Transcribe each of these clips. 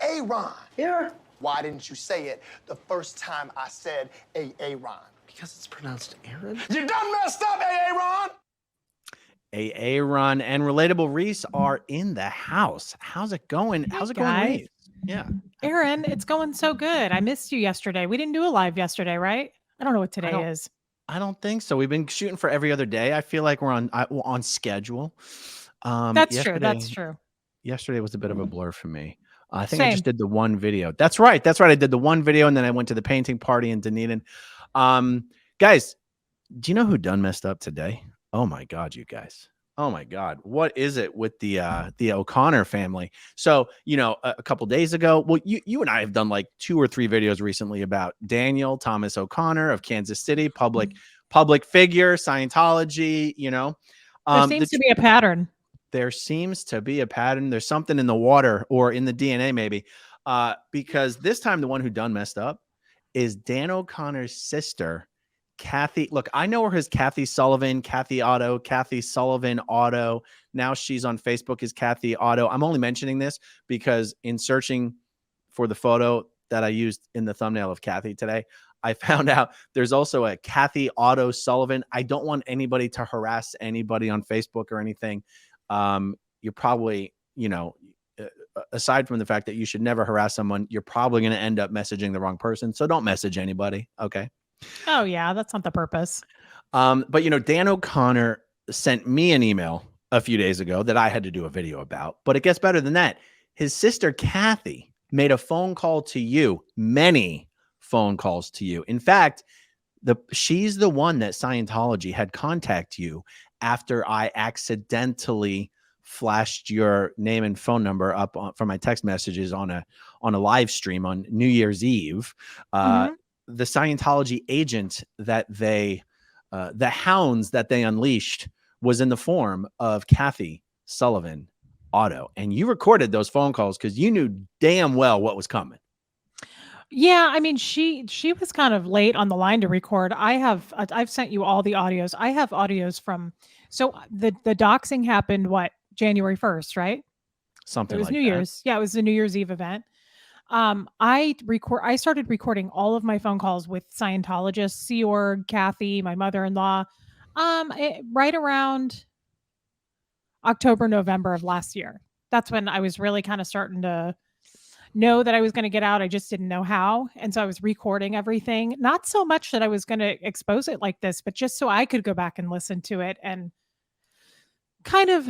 Aaron. Yeah. Why didn't you say it the first time I said Aaron? Because it's pronounced Aaron. You done messed up, Aaron. Aaron and Relatable Reese are in the house. How's it going? How's it going, Reese? Yeah. Aaron, it's going so good. I missed you yesterday. We didn't do a live yesterday, right? I don't know what today is. I don't think so. We've been shooting for every other day. I feel like we're on schedule. That's true. That's true. Yesterday was a bit of a blur for me. I think Same. I just did the one video. That's right. That's right. I did the one video and then I went to the painting party in Dunedin. Guys, do you know who done messed up today? Oh my God, you guys. Oh my God. What is it with the O'Connor family? So, you know, a couple days ago, well, you and I have done like 2 or 3 videos recently about Daniel Thomas O'Connor of Kansas City, public figure, Scientology, you know. There seems to be a pattern. There seems to be a pattern. There's something in the water or in the DNA maybe, because this time the one who done messed up is Dan O'Connor's sister, Kathy. Look, I know her as Kathy Sullivan, Kathy Otto, Kathy Sullivan Otto. Now she's on Facebook as Kathy Otto. I'm only mentioning this because in searching for the photo that I used in the thumbnail of Kathy today, I found out there's also a Kathy Otto Sullivan. I don't want anybody to harass anybody on Facebook or anything. You're probably, you know, aside from the fact that you should never harass someone, you're probably going to end up messaging the wrong person. So don't message anybody. Okay. Oh yeah. That's not the purpose. But you know, Dan O'Connor sent me an email a few days ago that I had to do a video about, but it gets better than that. His sister, Kathy, made a phone call to you, many phone calls to you. In fact, she's the one that Scientology had contact you after I accidentally flashed your name and phone number up from my text messages on a live stream on New Year's Eve. The Scientology agent that the hounds that they unleashed was in the form of Kathy Sullivan Otto. And you recorded those phone calls because you knew damn well what was coming. Yeah, I mean, she was kind of late on the line to record. I've sent you all the audios. I have audios from, so the doxing happened January 1st, right? Something it was like New that. Year's. Yeah, it was the New Year's Eve event. I started recording all of my phone calls with Scientologists, Sea Org, Kathy, my mother-in-law, right around October, November of last year. That's when I was really kind of starting to know that I was going to get out. I just didn't know how. And so I was recording everything, not so much that I was going to expose it like this, but just so I could go back and listen to it and kind of,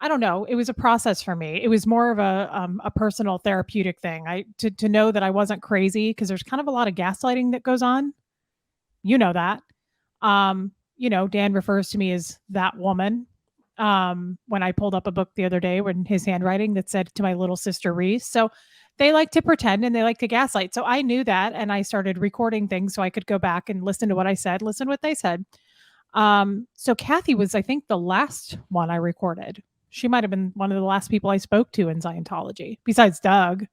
I don't know. It was a process for me. It was more of a personal therapeutic thing. To know that I wasn't crazy, because there's kind of a lot of gaslighting that goes on. You know that. You know, Dan refers to me as that woman. When I pulled up a book the other day in his handwriting that said to my little sister Reese. So they like to pretend and they like to gaslight. So I knew that, and I started recording things so I could go back and listen to what I said, listen to what they said. So Kathy was, I think, the last one I recorded. She might have been one of the last people I spoke to in Scientology, besides Doug.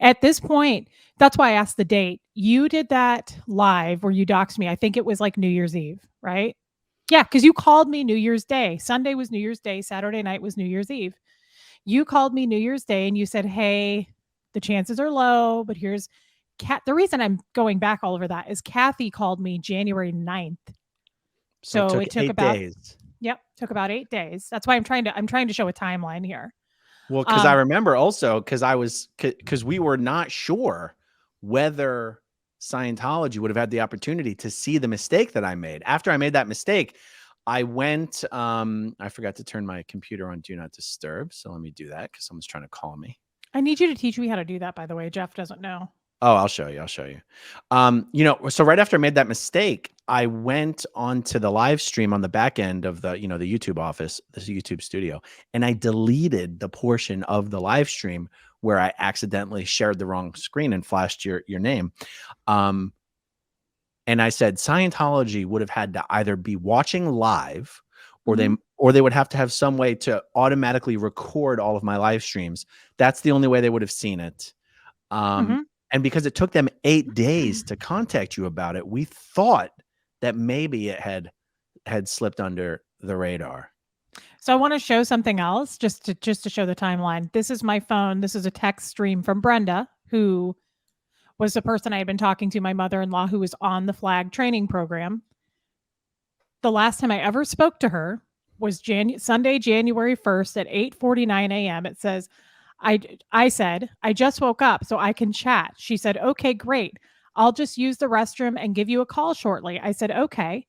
At this point, that's why I asked the date. You did that live where you doxed me. I think it was like New Year's Eve, right? Yeah, because you called me New Year's Day. Sunday was New Year's Day. Saturday night was New Year's Eve. You called me New Year's Day and you said, hey, the chances are low, but here's the reason I'm going back all over that is Kathy called me January 9th. So it took about 8 days. Yep. Took about 8 days. That's why I'm trying to show a timeline here. Well, because I remember also because we were not sure whether Scientology would have had the opportunity to see the mistake that I made. After I made that mistake, I went, I forgot to turn my computer on Do Not Disturb. So let me do that because someone's trying to call me. I need you to teach me how to do that, by the way. Jeff doesn't know. Oh, I'll show you. You know, so right after I made that mistake, I went onto the live stream on the back end of the, you know, the YouTube office, this YouTube studio, and I deleted the portion of the live stream where I accidentally shared the wrong screen and flashed your name. And I said Scientology would have had to either be watching live or they would have to have some way to automatically record all of my live streams. That's the only way they would have seen it. And because it took them 8 days to contact you about it, we thought that maybe it had slipped under the radar. So I want to show something else just to show the timeline. This is my phone. This is a text stream from Brenda, who was the person I had been talking to, my mother-in-law, who was on the flag training program. The last time I ever spoke to her was Sunday, January 1st at 8:49 a.m. It says, I said, I just woke up so I can chat. She said, okay, great. I'll just use the restroom and give you a call shortly. I said, okay.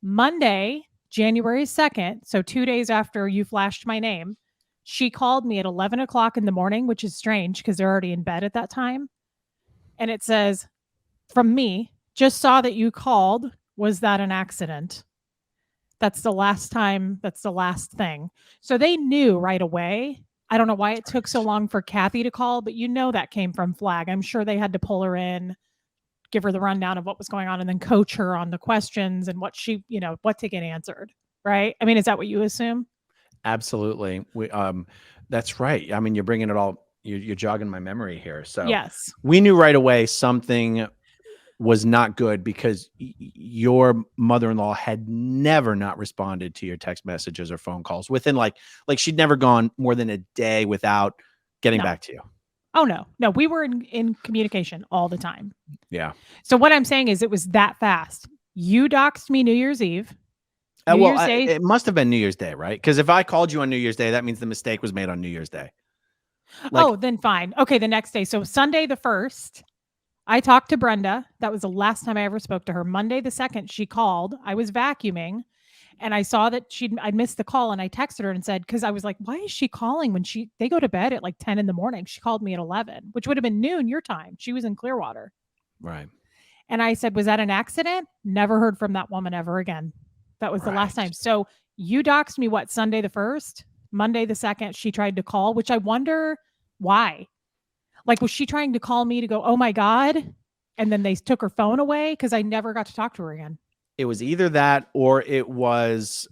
Monday, January 2nd, so 2 days after you flashed my name, she called me at 11 o'clock in the morning, which is strange because they're already in bed at that time. And it says, from me, just saw that you called. Was that an accident? That's the last time. That's the last thing. So they knew right away. I don't know why it took so long for Kathy to call, but that came from Flag. I'm sure they had to pull her in, give her the rundown of what was going on, and then coach her on the questions and what what to get answered. Right? I mean, is that what you assume? Absolutely. That's right. I mean, you're bringing it all. You're jogging my memory here. So Yes. we knew right away something was not good because your mother-in-law had never not responded to your text messages or phone calls within like she'd never gone more than a day without getting No. back to you. Oh, no, we were in communication all the time. Yeah. So what I'm saying is it was that fast. You doxed me New Year's Eve. It must have been New Year's Day, right? Because if I called you on New Year's Day, that means the mistake was made on New Year's Day. Then fine. Okay, the next day. So Sunday the 1st, I talked to Brenda. That was the last time I ever spoke to her. Monday the 2nd, she called. I was vacuuming and I saw that I'd missed the call, and I texted her and said, because I was like, why is she calling when they go to bed at like 10 in the morning? She called me at 11, which would have been noon your time. She was in Clearwater. Right. And I said, was that an accident? Never heard from that woman ever again. That was the last time. So you doxed me Sunday the 1st, Monday the 2nd, she tried to call, which I wonder why. Like, was she trying to call me to go, oh my God? And then they took her phone away? Because I never got to talk to her again. It was either that or it was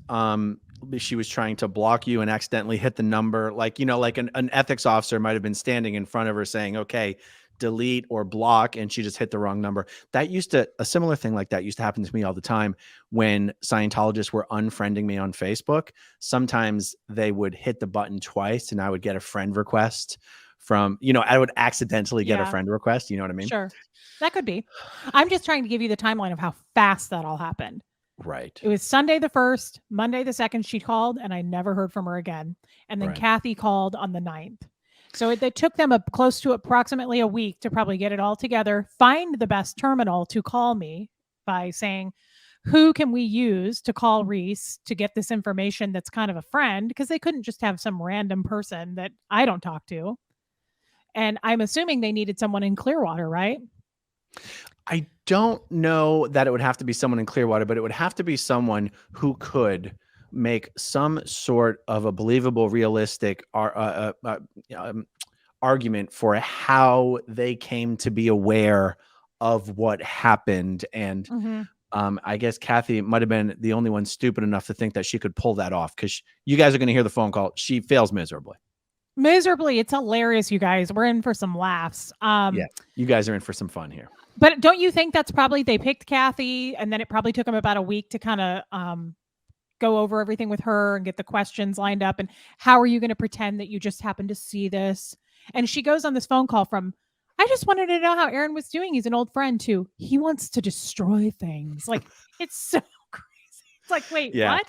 she was trying to block you and accidentally hit the number. Like, like an ethics officer might have been standing in front of her saying, okay, delete or block, and she just hit the wrong number. A similar thing like that used to happen to me all the time when Scientologists were unfriending me on Facebook. Sometimes they would hit the button twice and I would get a friend request from, I would accidentally get a friend request. You know what I mean? Sure. That could be. I'm just trying to give you the timeline of how fast that all happened. Right. It was Sunday the 1st, Monday the 2nd, she called, and I never heard from her again. And then Kathy called on the 9th. So it took them close to approximately a week to probably get it all together, find the best terminal to call me by saying, who can we use to call Reese to get this information that's kind of a friend? Because they couldn't just have some random person that I don't talk to. And I'm assuming they needed someone in Clearwater, right? I don't know that it would have to be someone in Clearwater, but it would have to be someone who could make some sort of a believable, realistic argument for how they came to be aware of what happened. And I guess Kathy might have been the only one stupid enough to think that she could pull that off, because you guys are going to hear the phone call. She fails miserably. It's hilarious, you guys. We're in for some laughs. Yeah, you guys are in for some fun here. But don't you think that's probably, they picked Kathy and then it probably took them about a week to kind of go over everything with her and get the questions lined up? And how are you going to pretend that you just happened to see this? And she goes on this phone call from, I just wanted to know how Aaron was doing. He's an old friend too. He wants to destroy things. Like, it's so crazy. It's like, wait, what?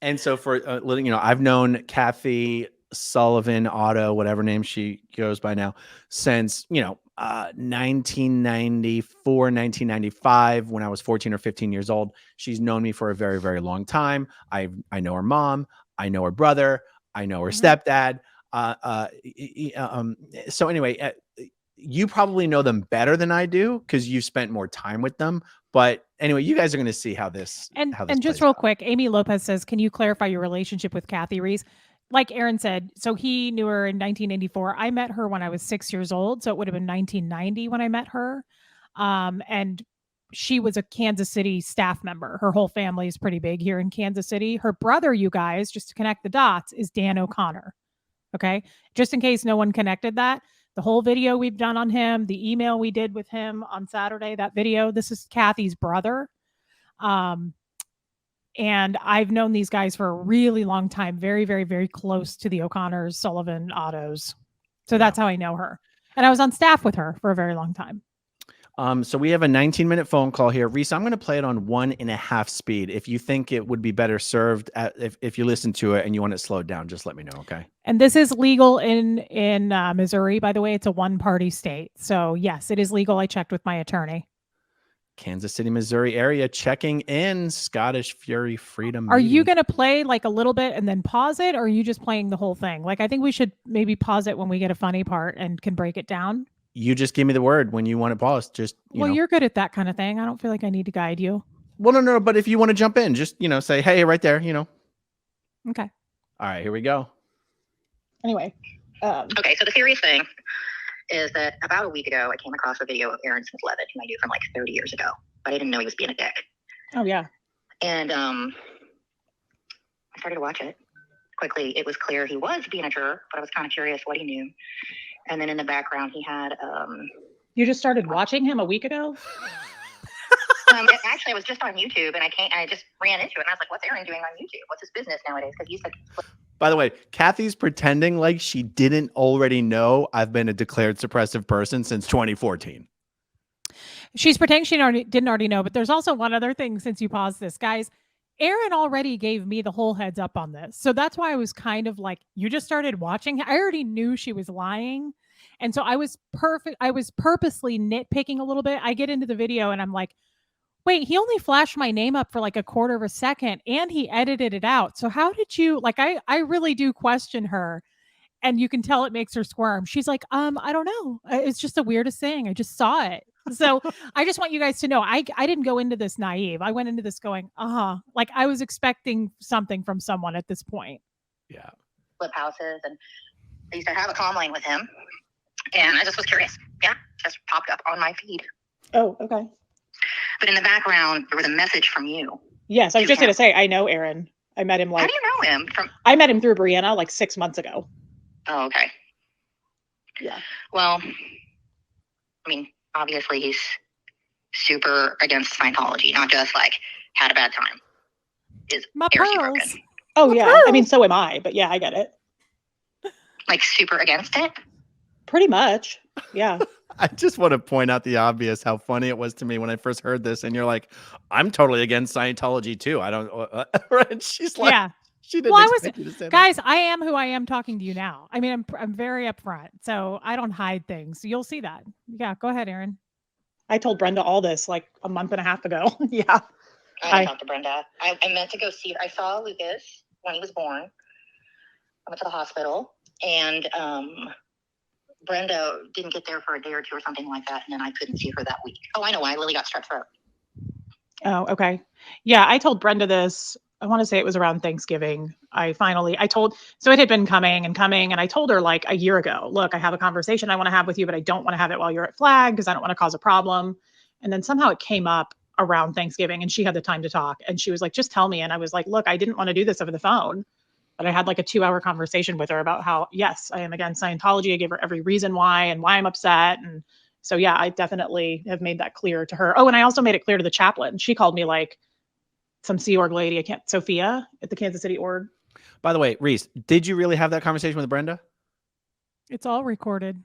And so for I've known Kathy Sullivan, Otto, whatever name she goes by now, since 1994, 1995, when I was 14 or 15 years old. She's known me for a very, very long time. I know her mom, I know her brother, I know her stepdad. So anyway, you probably know them better than I do because you've spent more time with them. But anyway, you guys are going to see how this and just real quick, Amy Lopez says, can you clarify your relationship with Kathy Reese? Like Aaron said, so he knew her in 1984. I met her when I was 6 years old, so it would have been 1990 when I met her. And she was a Kansas City staff member. Her whole family is pretty big here in Kansas City. Her brother, you guys, just to connect the dots, is Dan O'Connor. Okay, just in case no one connected that. The whole video we've done on him, the email we did with him on Saturday, that video, this is Kathy's brother. And I've known these guys for a really long time, very, very, very close to the O'Connors, Sullivan, Ottos. So that's how I know her. And I was on staff with her for a very long time. So we have a 19-minute phone call here. Reese, I'm going to play it on 1.5 speed. If you think it would be better served if you listen to it and you want it slowed down, just let me know, okay? And this is legal in Missouri, by the way. It's a one-party state. So yes, it is legal. I checked with my attorney. Kansas City, Missouri area checking in. Scottish Fury Freedom. Are you Meeting. going to play like a little bit and then pause it? Or are you just playing the whole thing? Like, I think we should maybe pause it when we get a funny part and can break it down. You just give me the word when you want it paused. Just, well, you're good at that kind of thing. I don't feel like I need to guide you. Well, no. But if you want to jump in, just, say, hey, right there, Okay. All right, here we go. Anyway. Okay, so the serious thing is that about a week ago, I came across a video of Aaron Smith-Levitt, whom I knew from like 30 years ago, but I didn't know he was being a dick. Oh, yeah. And I started to watch it. Quickly, it was clear he was being a jerk, but I was kind of curious what he knew. And then in the background, he had... You just started watching him a week ago? Actually, I was just on YouTube, and I just ran into it, and I was like, what's Aaron doing on YouTube? What's his business nowadays? Because he's like... By the way, Kathy's pretending like she didn't already know I've been a declared suppressive person since 2014. She's pretending she didn't already know, but there's also one other thing since you paused this. Guys, Aaron already gave me the whole heads up on this. So that's why I was kind of like, you just started watching. I already knew she was lying. And so I was purposely nitpicking a little bit. I get into the video and I'm like, wait, he only flashed my name up for like a quarter of a second and he edited it out. So how did you, like, I really do question her, and you can tell it makes her squirm. She's like, I don't know. It's just the weirdest thing. I just saw it. So I just want you guys to know, I didn't go into this naive. I went into this going, like I was expecting something from someone at this point. Yeah. Flip houses, and I used to have a comm line with him, and I just was curious. Yeah, just popped up on my feed. Oh, okay. But in the background, there was a message from you. Yes, I was just going to say, I know Aaron. I met him How do you know him? I met him through Brianna like 6 months ago. Oh, okay. Yeah. Well, I mean, obviously he's super against Scientology, not just like had a bad time. Is My heresy pearls. broken? Oh, My yeah. pearls. I mean, so am I, but yeah, I get it. Like super against it? Pretty much. Yeah. I just want to point out the obvious, how funny it was to me when I first heard this. And you're like, I'm totally against Scientology too. I don't, right? She's like, Yeah. she didn't Well, expect you to say that. guys, I am who I am talking to you now. I mean, I'm very upfront, so I don't hide things. So you'll see that. Yeah, go ahead, Aaron. I told Brenda all this like a month and a half ago. Yeah. I talked to Brenda. I meant to go see her. I saw Lucas when he was born. I went to the hospital, and Brenda didn't get there for a day or two or something like that, and then I couldn't see her that week. Oh, I know why. Lily got strep throat. Oh, okay. Yeah, I told Brenda this. I want to say it was around Thanksgiving. So it had been coming, and I told her like a year ago, look, I have a conversation I want to have with you, but I don't want to have it while you're at Flag because I don't want to cause a problem. And then somehow it came up around Thanksgiving, and she had the time to talk, and she was like, just tell me. And I was like, look, I didn't want to do this over the phone, but I had like a 2-hour conversation with her about how, yes, I am against Scientology. I gave her every reason why and why I'm upset. And so, yeah, I definitely have made that clear to her. Oh, and I also made it clear to the chaplain. She called me like some Sea Org lady. Sophia at the Kansas City Org. By the way, Reese, did you really have that conversation with Brenda? It's all recorded.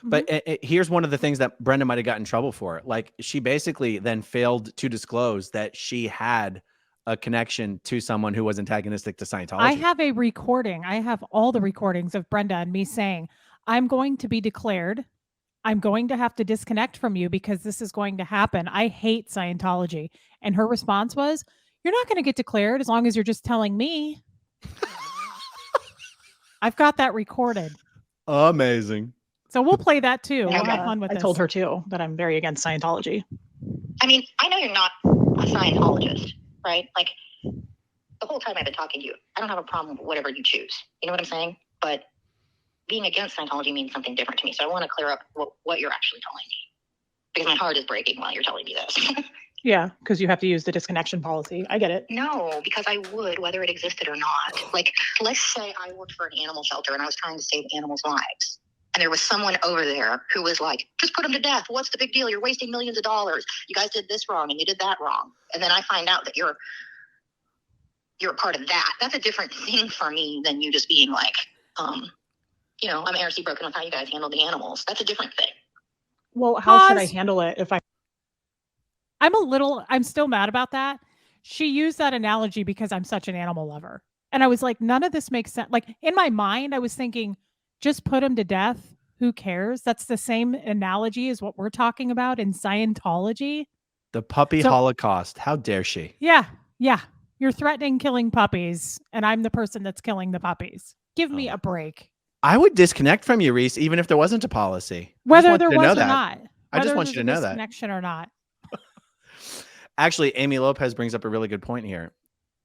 But here's one of the things that Brenda might have got in trouble for. Like, she basically then failed to disclose that she had a connection to someone who was antagonistic to Scientology. I have a recording. I have all the recordings of Brenda and me saying, I'm going to be declared. I'm going to have to disconnect from you because this is going to happen. I hate Scientology. And her response was, you're not going to get declared as long as you're just telling me. I've got that recorded. Amazing. So we'll play that too. We'll Yeah, have fun with I this. told her too that I'm very against Scientology. I mean, I know you're not a Scientologist, right? Like, the whole time I've been talking to you, I don't have a problem with whatever you choose. You know what I'm saying? But being against Scientology means something different to me. So I want to clear up what you're actually telling me. Because my heart is breaking while you're telling me this. Yeah, because you have to use the disconnection policy. I get it. No, because I would, whether it existed or not. Like, let's say I worked for an animal shelter and I was trying to save animals' lives. And there was someone over there who was like, just put them to death. What's the big deal? You're wasting millions of dollars. You guys did this wrong and you did that wrong. And then I find out that you're you're a part of that. That's a different thing for me than you just being like, you know, I'm ARC broken with how you guys handle the animals. That's a different thing. Well, how should I Pause. handle it if I? I'm still mad about that. She used that analogy because I'm such an animal lover. And I was like, none of this makes sense. Like in my mind, I was thinking, just put him to death. Who cares? That's the same analogy as what we're talking about in Scientology. The puppy So- holocaust. How dare she? Yeah. Yeah. You're threatening killing puppies, and I'm the person that's killing the puppies. Give me Oh. a break. I would disconnect from you, Reese, even if there wasn't a policy. I just Whether want there you to know was or that. not. I just Whether want you there's to a know that. disconnection or not. Actually, Amy Lopez brings up a really good point here.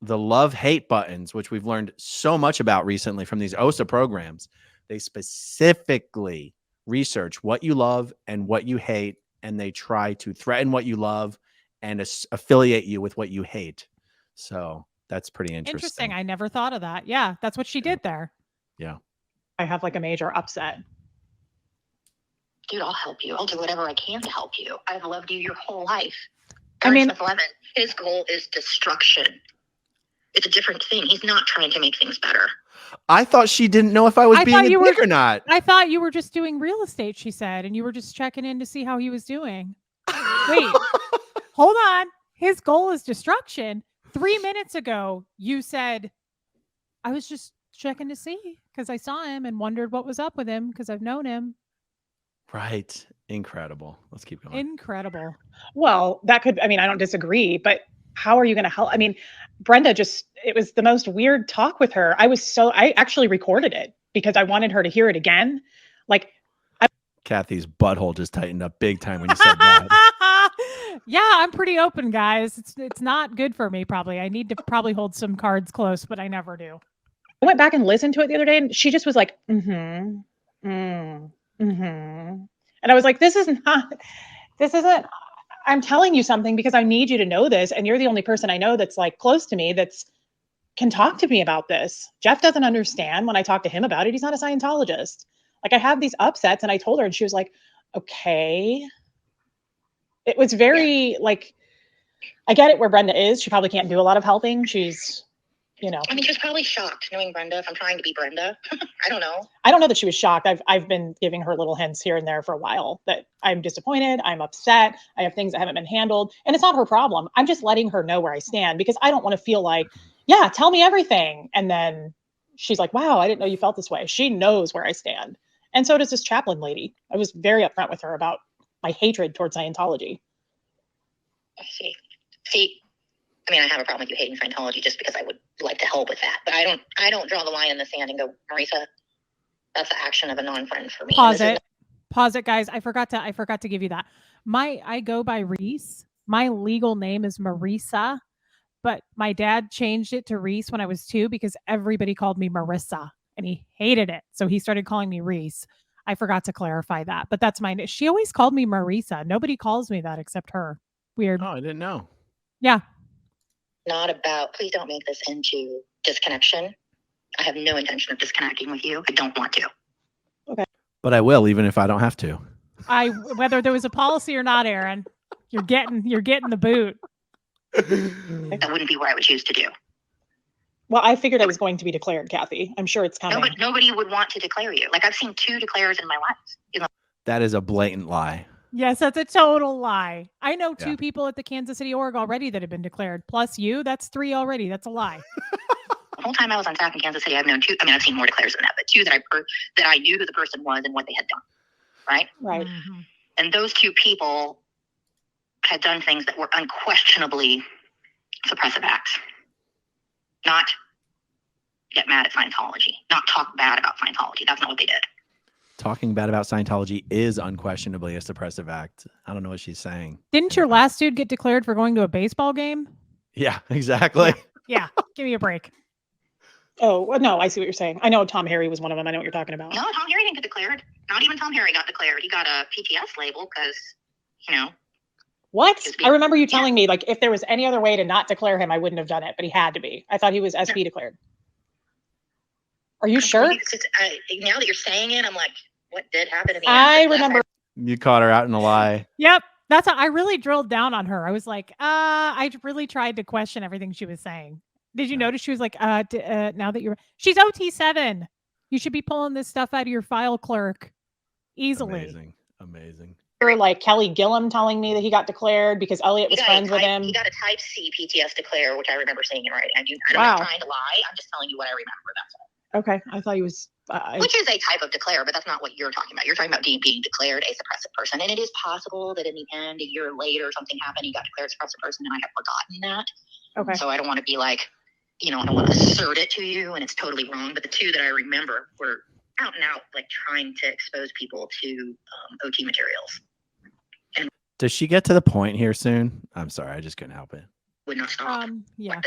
The love-hate buttons, which we've learned so much about recently from these OSA programs, they specifically research what you love and what you hate, and they try to threaten what you love and affiliate you with what you hate. So that's pretty interesting. I never thought of that. Yeah, that's what she did there. Yeah. I have like a major upset. Dude, I'll help you. I'll do whatever I can to help you. I've loved you your whole life. I Eric mean- Smith 11, his goal is destruction. It's a different thing. He's not trying to make things better. I thought she didn't know if I was I being thought a you dick were- or not. I thought you were just doing real estate, she said, and you were just checking in to see how he was doing. Wait, hold on. His goal is destruction. 3 minutes ago, you said, I was just checking to see because I saw him and wondered what was up with him because I've known him. Right. Incredible. Let's keep going. Incredible. Well, that could, I mean, I don't disagree, but how are you going to help? I mean, Brenda it was the most weird talk with her. I actually recorded it because I wanted her to hear it again. Like, Kathy's butthole just tightened up big time when you said that. Yeah, I'm pretty open, guys. It's not good for me, probably. I need to probably hold some cards close, but I never do. I went back and listened to it the other day and she just was like, and I was like, this isn't, I'm telling you something because I need you to know this. And you're the only person I know that's like close to me can talk to me about this. Jeff doesn't understand when I talk to him about it. He's not a Scientologist. Like I have these upsets and I told her and she was like, okay. It was very like, I get it where Brenda is. She probably can't do a lot of helping. She's, you know. I mean, she was probably shocked knowing Brenda if I'm trying to be Brenda. I don't know. I don't know that she was shocked. I've been giving her little hints here and there for a while that I'm disappointed, I'm upset, I have things that haven't been handled, and it's not her problem. I'm just letting her know where I stand because I don't want to feel like, yeah, tell me everything. And then she's like, wow, I didn't know you felt this way. She knows where I stand. And so does this chaplain lady. I was very upfront with her about my hatred towards Scientology. I see. See, I mean, I have a problem with you hating Scientology just because I would like to help with that. But I don't draw the line in the sand and go, Marisa, that's the action of a non-friend for me. Pause it, guys. I forgot to give you that. I go by Reese. My legal name is Marisa, but my dad changed it to Reese when I was 2 because everybody called me Marissa and he hated it. So he started calling me Reese. I forgot to clarify that, but that's my name. She always called me Marisa. Nobody calls me that except her. Weird. Oh, I didn't know. Yeah. Not about, please don't make this into disconnection. I have no intention of disconnecting with you. I don't want to. But I will, even if I don't have to. Whether there was a policy or not, Aaron, you're getting the boot. That wouldn't be what I would choose to do. Well, I figured I was going to be declared, Kathy. I'm sure it's coming. Nobody would want to declare you. Like I've seen 2 declares in my life. You know, That is a blatant lie. Yes, that's a total lie. I know 2 Yeah. people at the Kansas City org already that have been declared. Plus you, that's 3 already. That's a lie. the whole time I was on staff in Kansas City, I've known 2. I mean, I've seen more declares than that, but 2 that I knew who the person was and what they had done. Right. Right. Mhm. And those 2 people had done things that were unquestionably suppressive acts. Not get mad at Scientology, not talk bad about Scientology. That's not what they did. Talking bad about Scientology is unquestionably a suppressive act. I don't know what she's saying. Didn't your last dude get declared for going to a baseball game? Yeah, exactly. Yeah. Give me a break. Oh, well, no, I see what you're saying. I know Tom Harry was one of them. I know what you're talking about. No, Tom Harry didn't get declared. Not even Tom Harry got declared. He got a PTS label because, you know. What? Just I remember you telling me, like, if there was any other way to not declare him, I wouldn't have done it, but he had to be. I thought he was SP declared. Are you sure? Now that you're saying it, I'm like, what did happen to me? I remember. You caught her out in a lie. Yep. That's how I really drilled down on her. I was like, I really tried to question everything she was saying. Did you No. notice she was like, now that she's OT7. You should be pulling this stuff out of your file clerk easily. Amazing. Or like Kelly Gillum telling me that he got declared because Elliot was friends with him. He got a type C PTS declare, which I remember seeing in writing. I'm Wow. not trying to lie. I'm just telling you what I remember. That's all. Okay. I thought he was. Which is a type of declare, but that's not what you're talking about. You're talking about being declared a suppressive person. And it is possible that in the end, a year later, something happened, he got declared a suppressive person, and I have forgotten that. Okay. So I don't want to be like, I don't want to assert it to you, and it's totally wrong. But the two that I remember were out and out, like trying to expose people to OT materials. Does she get to the point here soon? I'm sorry, I just couldn't help it. Would not stop. Yeah.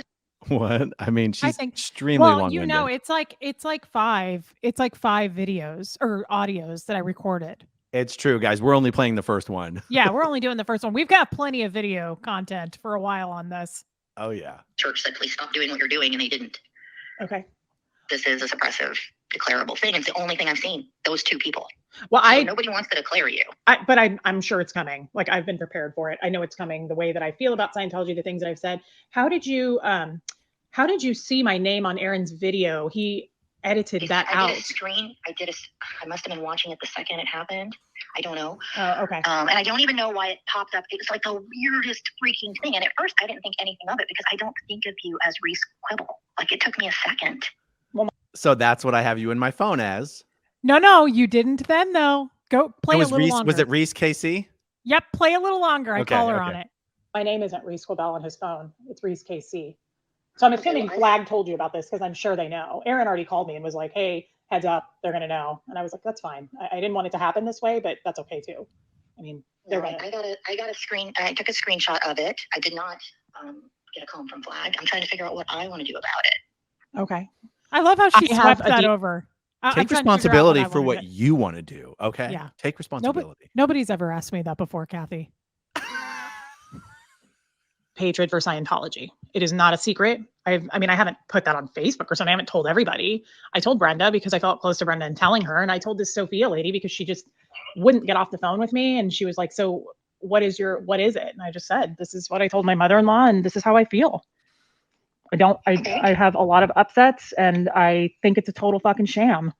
What? I mean, she's think- extremely Well, long-winded. it's like five videos or audios that I recorded. It's true, guys. We're only playing the first one. Yeah, we're only doing the first one. We've got plenty of video content for a while on this. Oh yeah. Church said, please stop doing what you're doing, and they didn't. Okay. This is a suppressive, declarable thing. It's the only thing I've seen. Those two people. Well, So nobody wants to declare you. but I'm sure it's coming. Like I've been prepared for it. I know it's coming. The way that I feel about Scientology, the things that I've said. How did you see my name on Aaron's video? He edited that out. I must have been watching it the second it happened. I don't know. Oh, okay. And I don't even know why it popped up. It was like the weirdest freaking thing. And at first I didn't think anything of it because I don't think of you as Reese Quibble. Like it took me a second. So that's what I have you in my phone as. No, you didn't then though. Go play a little longer. Was it Reese KC? Yep, play a little longer. I call her on it. My name isn't Reese Quibell on his phone. It's Reese KC. So I'm assuming Flag told you about this because I'm sure they know. Aaron already called me and was like, hey, heads up, they're going to know. And I was like, that's fine. I didn't want it to happen this way, but that's okay too. I mean, they're going to. I took a screenshot of it. I did not get a call from Flag. I'm trying to figure out what I want to do about it. Okay. I love how she swept that over. Take responsibility for what you want to do. Okay. Yeah. Take responsibility. Nobody's ever asked me that before, Kathy. Hatred for Scientology. It is not a secret. I haven't put that on Facebook or something. I haven't told everybody. I told Brenda because I felt close to Brenda and telling her. And I told this Sophia lady because she just wouldn't get off the phone with me. And she was like, so what is it? And I just said, this is what I told my mother-in-law and this is how I feel. I have a lot of upsets and I think it's a total fucking sham.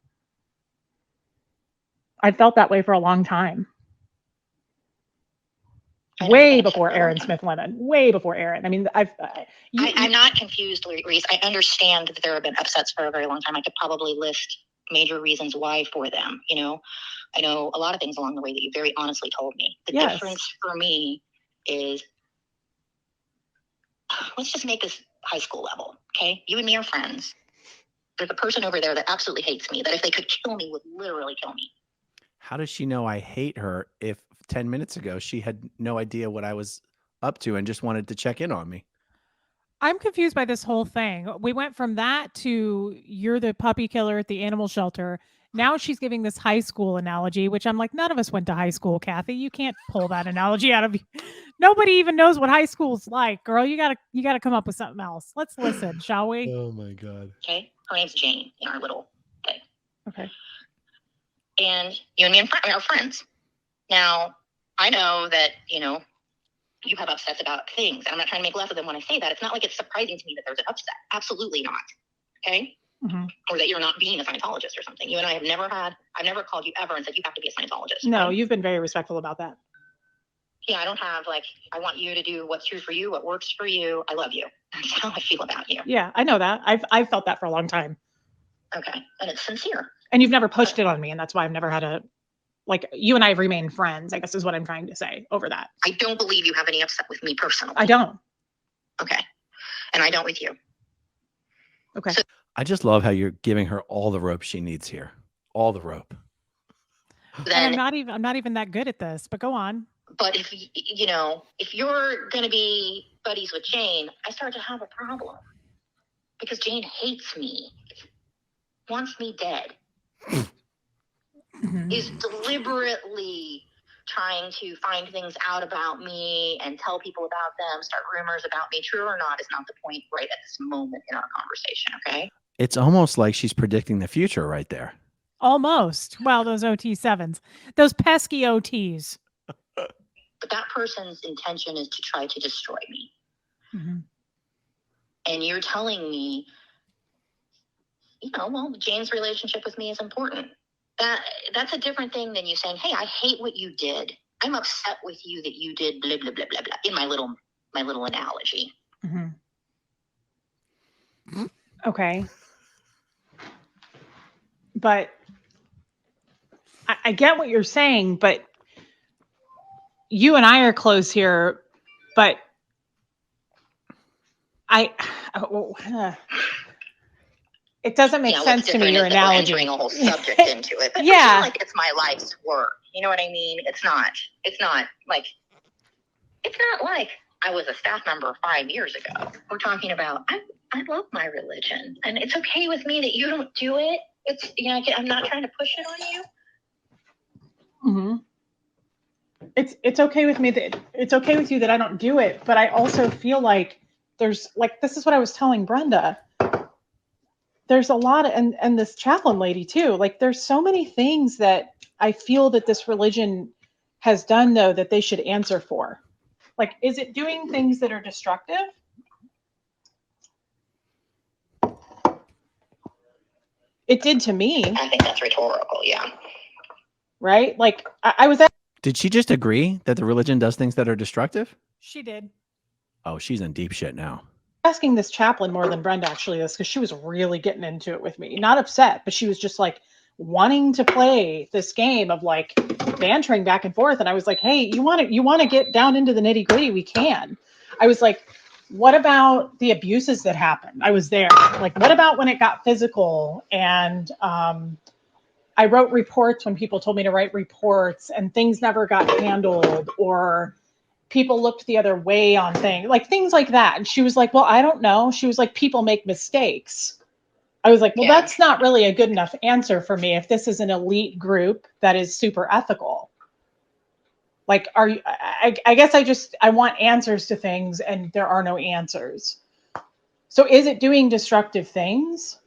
I felt that way for a long time. Way before Aaron Smith Lemon. Way before Aaron. I mean, I'm not confused, Reese. I understand that there have been upsets for a very long time. I could probably list major reasons why for them. I know a lot of things along the way that you very honestly told me. The difference for me is, let's just make this high school level, okay? You and me are friends. There's a person over there that absolutely hates me, that if they could kill me, would literally kill me. How does she know I hate her if 10 minutes ago she had no idea what I was up to and just wanted to check in on me? I'm confused by this whole thing. We went from that to you're the puppy killer at the animal shelter. Now she's giving this high school analogy, which I'm like, none of us went to high school, Kathy. You can't pull that analogy out of you. Nobody even knows what high school's like, girl. You gotta come up with something else. Let's listen, shall we? Oh my God. Okay. Her name's Jane in our little thing. Okay. And you and me are friends. Now, I know that, you have upsets about things. And I'm not trying to make less of them when I say that. It's not like it's surprising to me that there's an upset. Absolutely not. Okay? Mm-hmm. Or that you're not being a Scientologist or something. You and I I've never called you ever and said you have to be a Scientologist. No, right? you've been very respectful about that. Yeah, I don't have I want you to do what's true for you, what works for you. I love you. That's how I feel about you. Yeah, I know that. I've felt that for a long time. Okay. And it's sincere. And you've never pushed it on me. And that's why I've never had you and I have remained friends, I guess is what I'm trying to say over that. I don't believe you have any upset with me personally. I don't. Okay. And I don't with you. Okay. So, I just love how you're giving her all the rope she needs here. All the rope. then, I'm not even that good at this, but go on. but if you're going to be buddies with Jane, I start to have a problem because Jane hates me, wants me dead, is deliberately trying to find things out about me and tell people about them, start rumors about me. True or not is not the point right at this moment in our conversation, okay? It's almost like she's predicting the future right there. Almost. Well, those OT7s, those pesky OTs. But that person's intention is to try to destroy me. Mm-hmm. and you're telling me, well, Jane's relationship with me is important. That's a different thing than you saying, hey, I hate what you did. I'm upset with you that you did blah, blah, blah, blah, blah, in my little analogy. Mm-hmm. Okay. But I get what you're saying, but you and I are close here, but it doesn't make sense to me, your analogy. Entering a whole subject into it. But yeah. I feel like it's my life's work. You know what I mean? It's not like I was a staff member 5 years ago. We're talking about, I love my religion, and it's okay with me that you don't do it. It's, I'm not trying to push it on you. Mm-hmm. It's okay with me that it's okay with you that I don't do it, but I also feel like there's like, this is what I was telling Brenda. There's a lot of, and this chaplain lady too, like there's so many things that I feel that this religion has done though that they should answer for. Like, is it doing things that are destructive? It did to me. I think that's rhetorical, yeah. Right? Like, I was at. Did she just agree that the religion does things that are destructive? She did. Oh, she's in deep shit now. Asking this chaplain more than Brenda actually is, because she was really getting into it with me. Not upset, but she was just like wanting to play this game of like bantering back and forth. And I was like, hey, you want to get down into the nitty gritty? We can. I was like, what about the abuses that happened? I was there. Like, what about when it got physical? And I wrote reports when people told me to write reports and things never got handled, or people looked the other way on things like that. And she was like, well, I don't know. She was like, people make mistakes. I was like, well, that's not really a good enough answer for me if this is an elite group that is super ethical. Like, I guess I want answers to things, and there are no answers. So is it doing destructive things?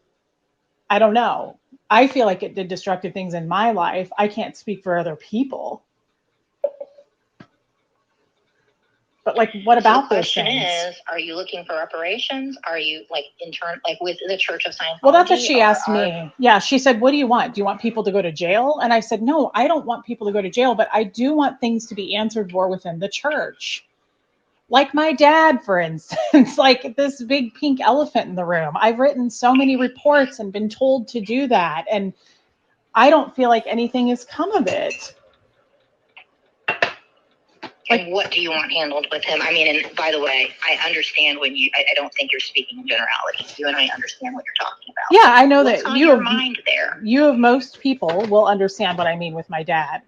I don't know. I feel like it did destructive things in my life. I can't speak for other people. But like, what about those things? The question is, are you looking for reparations? Are you like with the Church of Scientology? Well, that's what she asked me. Yeah, she said, what do you want? Do you want people to go to jail? And I said, no, I don't want people to go to jail, but I do want things to be answered for within the church. Like my dad, for instance, like this big pink elephant in the room. I've written so many reports and been told to do that, and I don't feel like anything has come of it. And what do you want handled with him? I mean, and by the way, I understand I don't think you're speaking in generalities. You and I understand what you're talking about. Yeah, I know that you have mind there. You of most people will understand what I mean with my dad.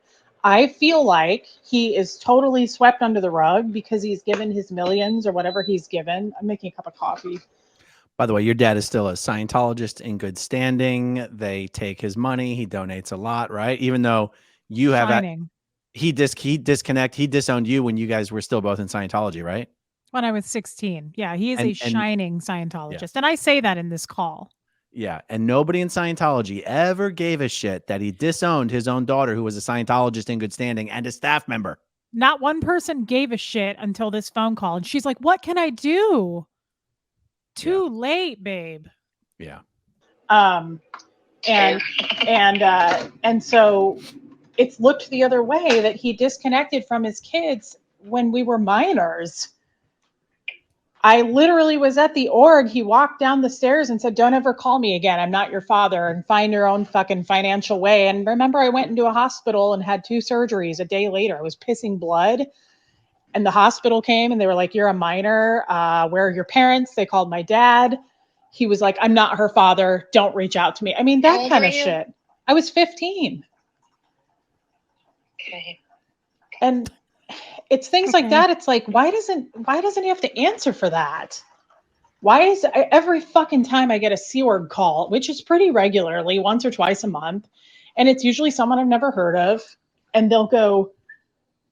I feel like he is totally swept under the rug because he's given his millions or whatever he's given. I'm making a cup of coffee. By the way, your dad is still a Scientologist in good standing. They take his money. He donates a lot, right? Even though you have he disowned you when you guys were still both in Scientology, right? When I was 16. Yeah, he is a shining Scientologist. Yeah. And I say that in this call. Yeah. And nobody in Scientology ever gave a shit that he disowned his own daughter, who was a Scientologist in good standing and a staff member. Not one person gave a shit until this phone call. And she's like, what can I do? Too late, babe. Yeah. And so it's looked the other way that he disconnected from his kids when we were minors. I literally was at the org. He walked down the stairs and said, don't ever call me again. I'm not your father, and find your own fucking financial way. And remember, I went into a hospital and had 2 surgeries a day later. I was pissing blood. And the hospital came and they were like, you're a minor. Where are your parents? They called my dad. He was like, I'm not her father. Don't reach out to me. I mean, that kind of shit. I was 15. Okay. And it's things like that. It's like, why doesn't he have to answer for that? Why is every fucking time I get a Sea Org call, which is pretty regularly, once or twice a month, and it's usually someone I've never heard of, and they'll go,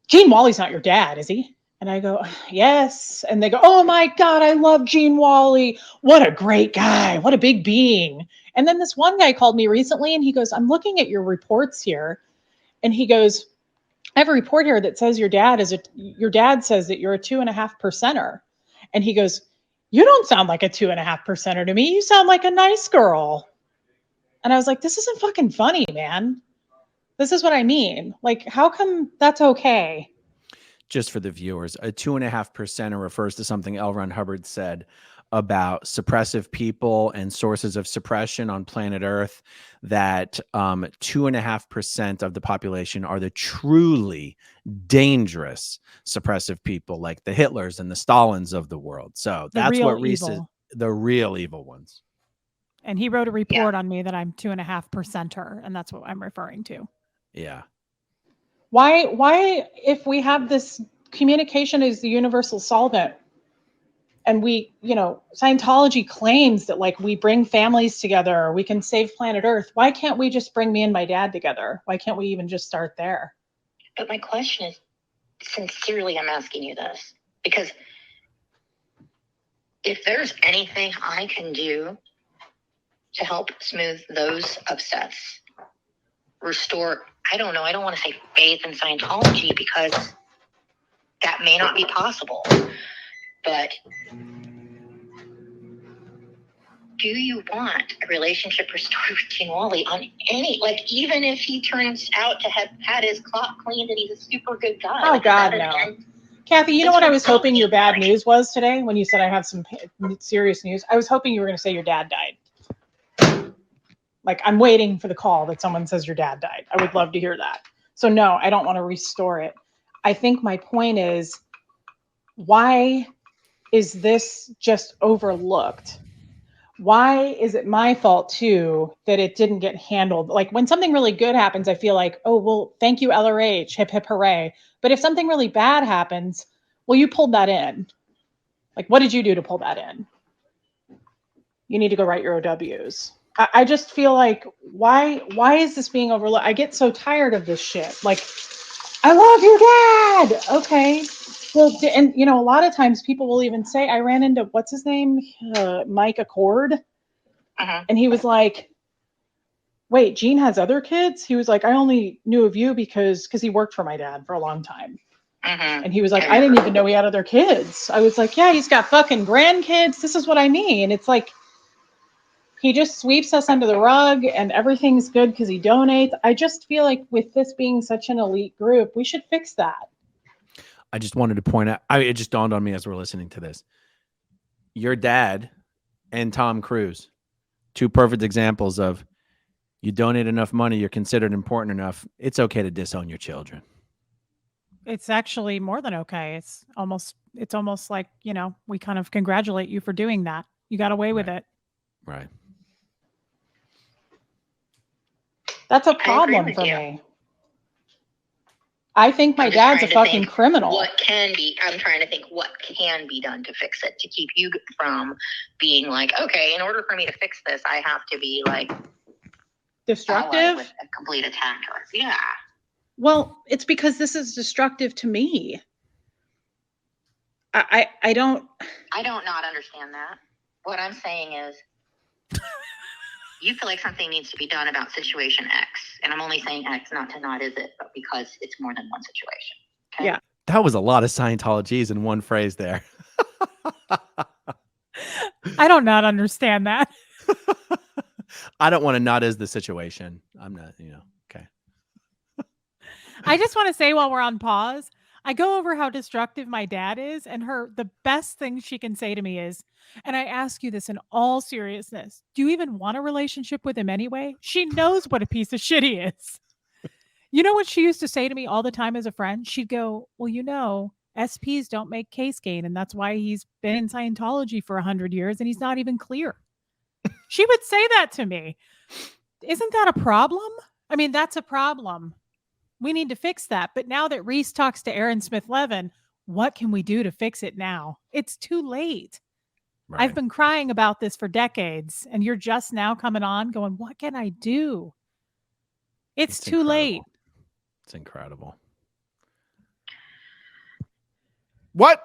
Gene Wally's not your dad, is he? And I go, yes. And they go, oh my God, I love Gene Wally. What a great guy. What a big being. And then this one guy called me recently and he goes, I'm looking at your reports here. And he goes, I have a report here that says your dad says that you're a 2.5%er. And he goes, you don't sound like a 2.5%er to me. You sound like a nice girl. And I was like, this isn't fucking funny, man. This is what I mean. Like, how come that's okay? Just for the viewers, a 2.5%er refers to something L. Ron Hubbard said about suppressive people and sources of suppression on planet Earth, that 2.5% of the population are the truly dangerous suppressive people, like the Hitlers and the Stalins of the world. So The that's real what Reese is, evil. the real evil ones. And he wrote a report on me that I'm 2.5%er, and that's what I'm referring to. Yeah. Why, if we have this communication is the universal solvent, and we, Scientology claims that like we bring families together, we can save planet Earth. Why can't we just bring me and my dad together? Why can't we even just start there? But my question is, sincerely, I'm asking you this, because if there's anything I can do to help smooth those upsets, restore, I don't know, I don't want to say faith in Scientology because that may not be possible, but do you want a relationship restored with King Wally on any, like, even if he turns out to have had his clock cleaned and he's a super good guy? Oh, like, God, is that no. an end? Kathy, you know That's what I what was I'm hoping your bad saying. news was today when you said I have some serious news? I was hoping you were going to say your dad died. Like, I'm waiting for the call that someone says your dad died. I would love to hear that. So no, I don't want to restore it. I think my point is, why is this just overlooked? Why is it my fault too that it didn't get handled? Like when something really good happens, I feel like, oh, well, thank you, LRH, hip, hip, hooray. But if something really bad happens, well, you pulled that in. Like, what did you do to pull that in? You need to go write your OWs. I just feel like, why is this being overlooked? I get so tired of this shit. Like, I love your dad. Okay. Well, and a lot of times people will even say, I ran into, what's his name? Mike Accord. And he was like, wait, Gene has other kids? He was like, I only knew of you because he worked for my dad for a long time. And he was like, I didn't even know he had other kids. I was like, yeah, he's got fucking grandkids. This is what I mean. It's like, he just sweeps us under the rug and everything's good because he donates. I just feel like with this being such an elite group, we should fix that. I just wanted to point out, it just dawned on me as we're listening to this. Your dad and Tom Cruise, two perfect examples of, you donate enough money, you're considered important enough, it's okay to disown your children. It's actually more than okay. It's almost like, we kind of congratulate you for doing that. You got away with it. Right. That's a problem for me. I think my dad's a fucking criminal. I'm trying to think what can be done to fix it, to keep you from being like, okay, in order for me to fix this, I have to be like destructive, with a complete attacker. Yeah. Well, it's because this is destructive to me. I don't not understand that. What I'm saying is, you feel like something needs to be done about situation X. And I'm only saying X, not is it, but because it's more than one situation. Okay? Yeah. That was a lot of Scientologies in one phrase there. I don't not understand that. I don't want to not is the situation. I'm not, okay. I just want to say while we're on pause, I go over how destructive my dad is, and the best thing she can say to me is, and I ask you this in all seriousness, do you even want a relationship with him anyway? She knows what a piece of shit he is. You know what she used to say to me all the time as a friend? She'd go, well, SPs don't make case gain, and that's why he's been in Scientology for 100 years, and he's not even clear. She would say that to me. Isn't that a problem? I mean, that's a problem. We need to fix that. But now that Reese talks to Aaron Smith-Levin, what can we do to fix it now? It's too late. Right. I've been crying about this for decades, and you're just now coming on going, what can I do? It's too late. It's incredible. What?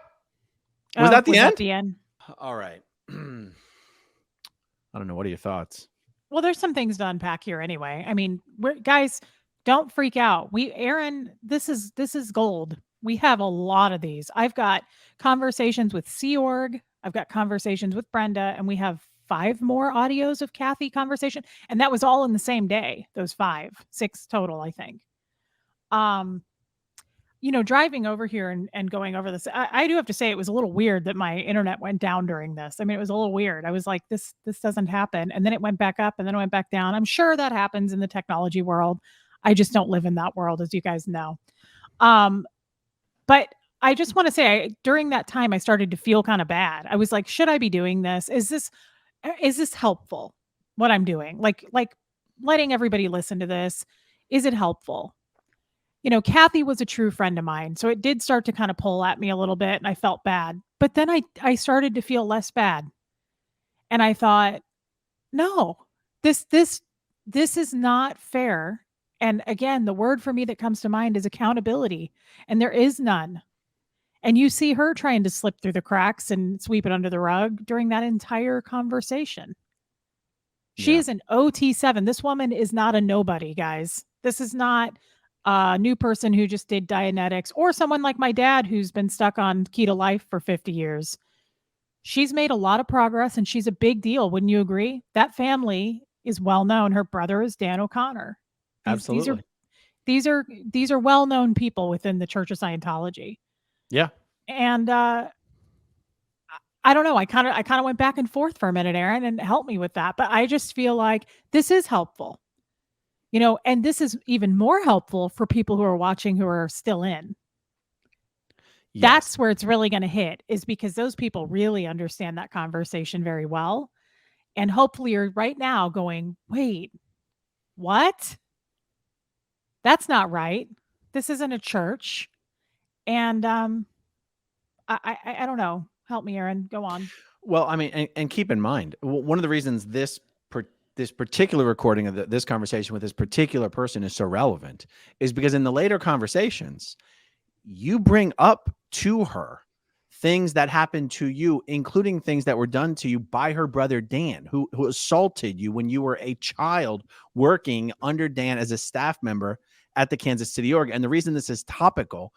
Was that the end? All right. I don't know. What are your thoughts? Well, there's some things to unpack here anyway. I mean, guys, don't freak out. Aaron, this is gold. We have a lot of these. I've got conversations with Sea Org. I've got conversations with Brenda, and we have 5 more audios of Kathy conversation. And that was all in the same day, those 5, 6 total, I think. Driving over here and going over this, I do have to say it was a little weird that my internet went down during this. I mean, it was a little weird. I was like, this doesn't happen. And then it went back up and then it went back down. I'm sure that happens in the technology world. I just don't live in that world, as you guys know. But I just want to say, during that time, I started to feel kind of bad. I was like, should I be doing this? Is this helpful? What I'm doing, like letting everybody listen to this, is it helpful? Kathy was a true friend of mine, so it did start to kind of pull at me a little bit, and I felt bad. But then I started to feel less bad, and I thought, no, this is not fair. And again, the word for me that comes to mind is accountability, and there is none. And you see her trying to slip through the cracks and sweep it under the rug during that entire conversation. She Yeah. is an OT7. This woman is not a nobody, guys. This is not a new person who just did Dianetics, or someone like my dad who's been stuck on keto life for 50 years. She's made a lot of progress, and she's a big deal. Wouldn't you agree? That family is well known. Her brother is Dan O'Connor. Absolutely. These are well-known people within the Church of Scientology. Yeah. And I don't know. I kind of went back and forth for a minute, Aaron, and help me with that. But I just feel like this is helpful, and this is even more helpful for people who are watching who are still in. Yes. That's where it's really going to hit, is because those people really understand that conversation very well. And hopefully you're right now going, wait, what? That's not right. This isn't a church. And I don't know. Help me, Aaron. Go on. Well, I mean, and keep in mind, one of the reasons this particular recording of this conversation with this particular person is so relevant is because in the later conversations, you bring up to her things that happened to you, including things that were done to you by her brother Dan, who assaulted you when you were a child working under Dan as a staff member at the Kansas City org. And the reason this is topical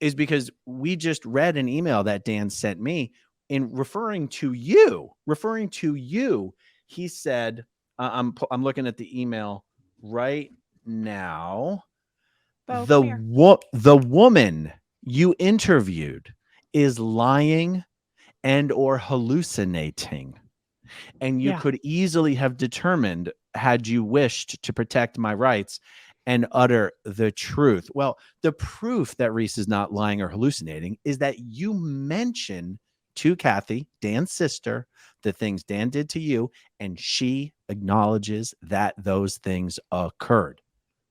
is because we just read an email that Dan sent me in referring to you. He said, I'm looking at the email right now. Bo, The woman you interviewed is lying and or hallucinating. And you could easily have determined, had you wished to protect my rights and utter the truth. Well, the proof that Reese is not lying or hallucinating is that you mention to Kathy, Dan's sister, the things Dan did to you, and she acknowledges that those things occurred.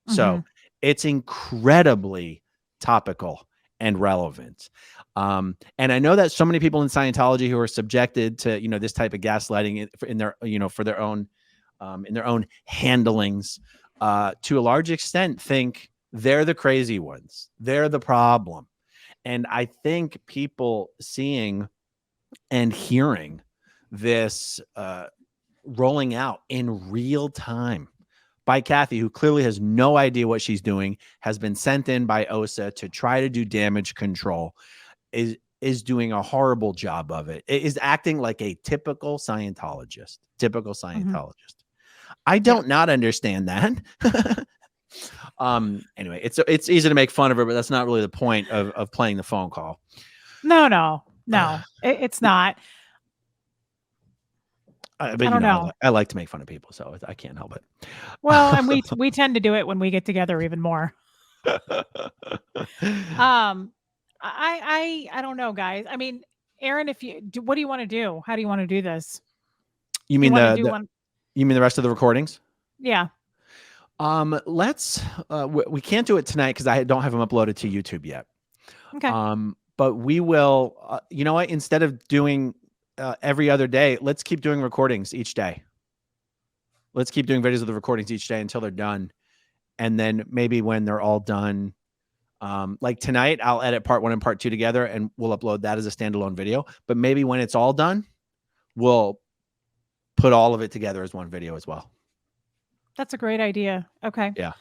So it's incredibly topical and relevant. And I know that so many people in Scientology who are subjected to, this type of gaslighting in their, for their own, in their own handlings, to a large extent think they're the crazy ones. They're the problem. And I think people seeing and hearing this rolling out in real time by Kathy, who clearly has no idea what she's doing, has been sent in by OSA to try to do damage control, is doing a horrible job of it. It is acting like a typical Scientologist. I don't not understand that. Anyway, it's easy to make fun of her, but that's not really the point of playing the phone call. No, it's not. But I don't know. I like to make fun of people, so I can't help it. Well, and we tend to do it when we get together even more. I don't know, guys. I mean, Aaron, what do you want to do? How do you want to do this? You mean you mean the rest of the recordings? Yeah. Let's we can't do it tonight because I don't have them uploaded to YouTube yet. Okay. But we will. You know what? Instead of doing every other day, let's keep doing recordings each day. Let's keep doing videos of the recordings each day until they're done, and then maybe when they're all done, like tonight, I'll edit part 1 and part 2 together, and we'll upload that as a standalone video. But maybe when it's all done, we'll put all of it together as one video as well. That's a great idea. Okay. Yeah.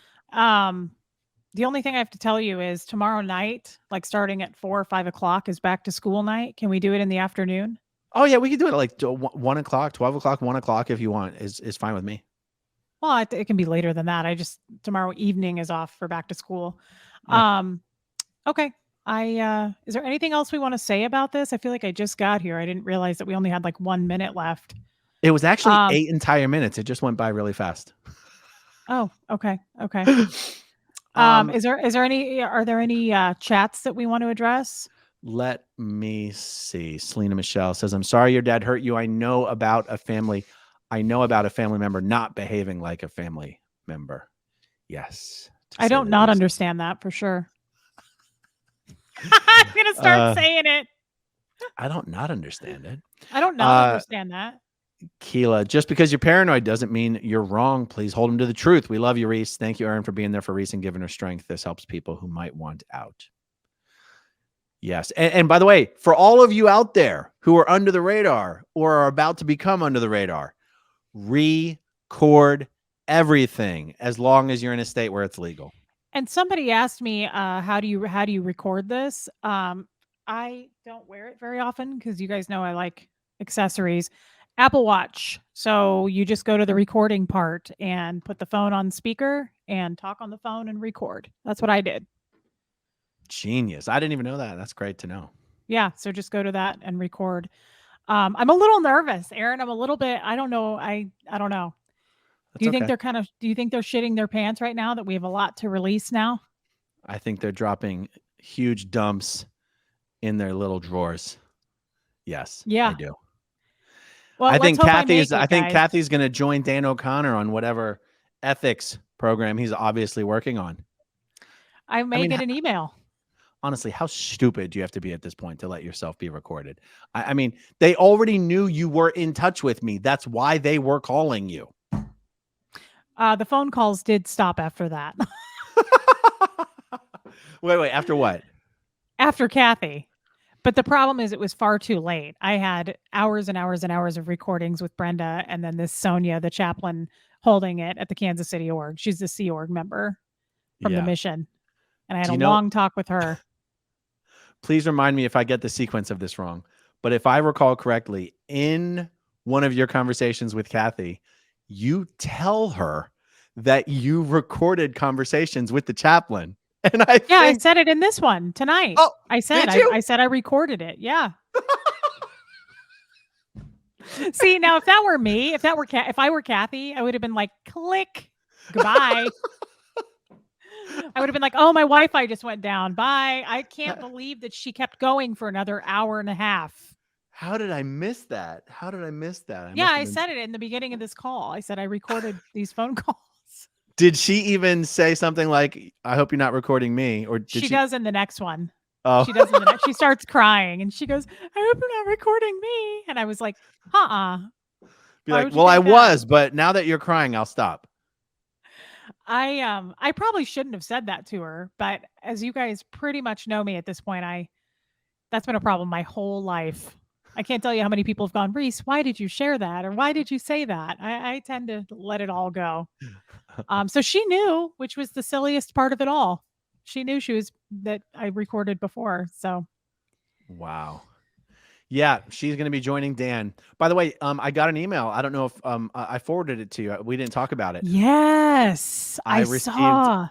The only thing I have to tell you is tomorrow night, like starting at 4 or 5 o'clock, is back to school night. Can we do it in the afternoon? Oh yeah, we can do it at like 1 o'clock, 12 o'clock, 1 o'clock if you want. Is fine with me. Well, it can be later than that. Tomorrow evening is off for back to school. Yeah. Okay. Is there anything else we want to say about this? I feel like I just got here. I didn't realize that we only had like 1 minute left. It was actually Um, 8 entire minutes. It just went by really fast. Oh, okay. Okay. Um, Are there any chats that we want to address? Let me see. Selena Michelle says, "I'm sorry your dad hurt you. I know about a family member not behaving like a family member." Yes. to I say don't the not least. understand that for sure. I'm gonna start saying it. I don't not understand it. I don't not understand that. Keela, just because you're paranoid doesn't mean you're wrong. Please hold him to the truth. We love you, Reese. Thank you, Erin, for being there for Reese and giving her strength. This helps people who might want out. Yes. And by the way, for all of you out there who are under the radar or are about to become under the radar, record everything as long as you're in a state where it's legal. And somebody asked me, how do you record this? I don't wear it very often because you guys know I like accessories. Apple Watch. So you just go to the recording part and put the phone on speaker and talk on the phone and record. That's what I did. Genius. I didn't even know that. That's great to know. Yeah. So just go to that and record. I'm a little nervous, Aaron. I'm a little bit, I don't know. I don't know. That's Do you think okay. do you think they're shitting their pants right now that we have a lot to release now? I think they're dropping huge dumps in their little drawers. Yes, Yeah. I do. Well, I let's think hope I make it, guys. Kathy's going to join Dan O'Connor on whatever ethics program he's obviously working on. I may mean, get an email. Honestly, how stupid do you have to be at this point to let yourself be recorded? I mean, they already knew you were in touch with me. That's why they were calling you. The phone calls did stop after that. Wait, after what? After Kathy. But the problem is it was far too late. I had hours and hours and hours of recordings with Brenda and then this Sonia, the chaplain, holding it at the Kansas City org. She's the Sea Org member from the mission. And I had a long talk with her. Please remind me if I get the sequence of this wrong. But if I recall correctly, in one of your conversations with Kathy, you tell her that you recorded conversations with the chaplain. And I said it in this one tonight. Oh, I said I said I recorded it. Yeah. See, now if that were me, if I were Kathy, I would have been like, click, goodbye. I would have been like, oh, my Wi-Fi just went down. Bye. I can't believe that she kept going for another hour and a half. How did I miss that? I said it in the beginning of this call. I said I recorded these phone calls. Did she even say something like, I hope you're not recording me? Or did she does in the next one. Oh. She does in the next. She starts crying and she goes, I hope you're not recording me. And I was like, Be like, well, I was, but now that you're crying, I'll stop. I probably shouldn't have said that to her, but as you guys pretty much know me at this point, that's been a problem my whole life. I can't tell you how many people have gone, Reese, why did you share that? Or why did you say that? I tend to let it all go. So she knew, which was the silliest part of it all. She knew that I recorded before. So. Wow. Yeah, she's going to be joining Dan. By the way, I got an email. I don't know if I forwarded it to you. We didn't talk about it. Yes, I saw.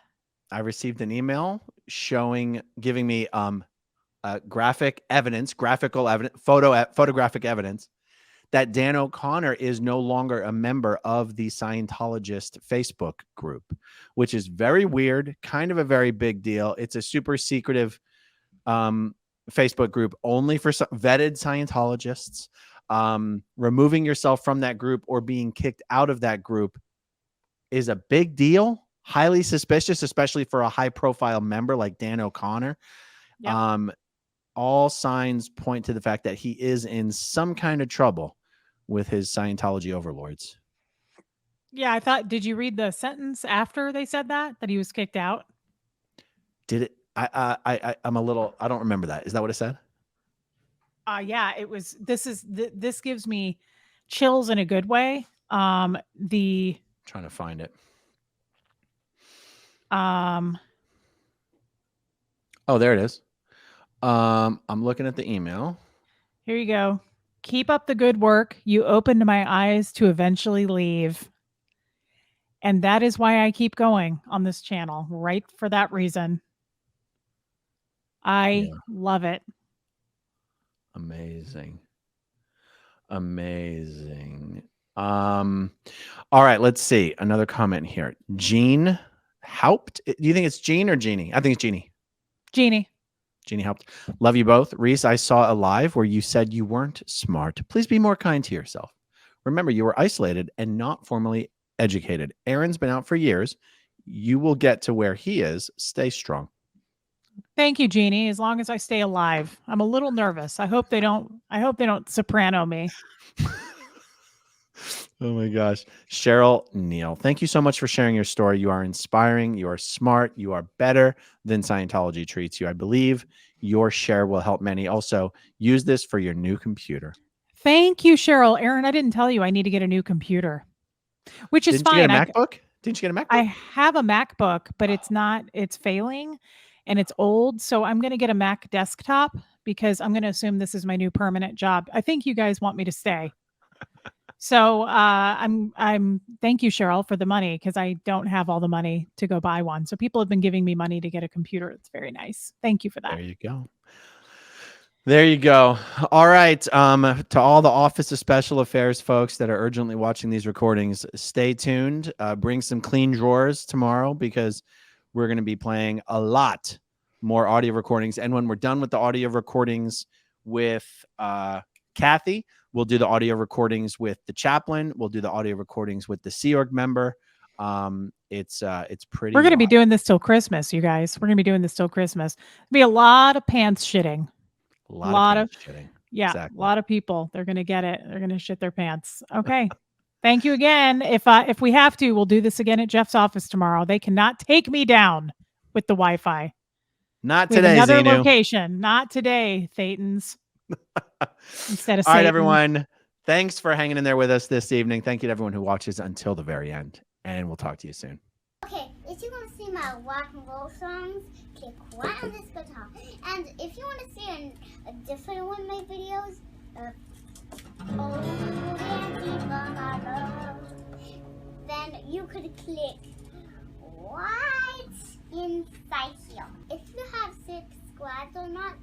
I received an email giving me photographic evidence that Dan O'Connor is no longer a member of the Scientologist Facebook group, which is very weird, kind of a very big deal. It's a super secretive Facebook group only for vetted Scientologists. Removing yourself from that group or being kicked out of that group is a big deal, highly suspicious, especially for a high profile member like Dan O'Connor. Yep. All signs point to the fact that he is in some kind of trouble with his Scientology overlords. Yeah, did you read the sentence after they said that he was kicked out? Did it? I'm a little, I don't remember that. Is that what it said? Yeah, it was, this gives me chills in a good way. Trying to find it. Oh, there it is. I'm looking at the email. Here you go. Keep up the good work. You opened my eyes to eventually leave. And that is why I keep going on this channel, right for that reason. I love it. Amazing. Amazing. All right, let's see. Another comment here. Jean Haupt. Do you think it's Jean or Jeannie? I think it's Jeannie. Jeannie. Jeannie Haupt. Love you both. Reese, I saw a live where you said you weren't smart. Please be more kind to yourself. Remember, you were isolated and not formally educated. Aaron's been out for years. You will get to where he is. Stay strong. Thank you, Jeannie. As long as I stay alive. I'm a little nervous. I hope they don't soprano me. Oh my gosh. Cheryl Neal, thank you so much for sharing your story. You are inspiring. You are smart. You are better than Scientology treats you. I believe your share will help many. Also, use this for your new computer. Thank you, Cheryl. Aaron, I didn't tell you I need to get a new computer, which is Didn't fine. you get a MacBook? Didn't you get a MacBook? I have a MacBook, but it's failing and it's old. So I'm going to get a Mac desktop because I'm going to assume this is my new permanent job. I think you guys want me to stay. So I'm thank you, Cheryl, for the money because I don't have all the money to go buy one. So people have been giving me money to get a computer. It's very nice. Thank you for that. There you go. There you go. All right. To all the Office of Special Affairs folks that are urgently watching these recordings, stay tuned. Bring some clean drawers tomorrow because we're going to be playing a lot more audio recordings. And when we're done with the audio recordings with Kathy, we'll do the audio recordings with the chaplain. We'll do the audio recordings with the Sea Org member. It's pretty. We're going to be doing this till Christmas, you guys. We're going to be doing this till Christmas. There'll be a lot of pants shitting. A lot of shitting. Yeah, Exactly. a lot of people. They're going to get it. They're going to shit their pants. Okay. Thank you again. If we have to, we'll do this again at Jeff's office tomorrow. They cannot take me down with the Wi-Fi. Not We have today, another Xenu. location. Not today, Thetans. Instead of All right, Satan. everyone. Thanks for hanging in there with us this evening. Thank you to everyone who watches until the very end. And we'll talk to you soon. Okay, if you want to see my rock and roll songs, click right on this guitar. And if you want to see a different one of my videos, then you could click right inside here. If you have 6 squads or not,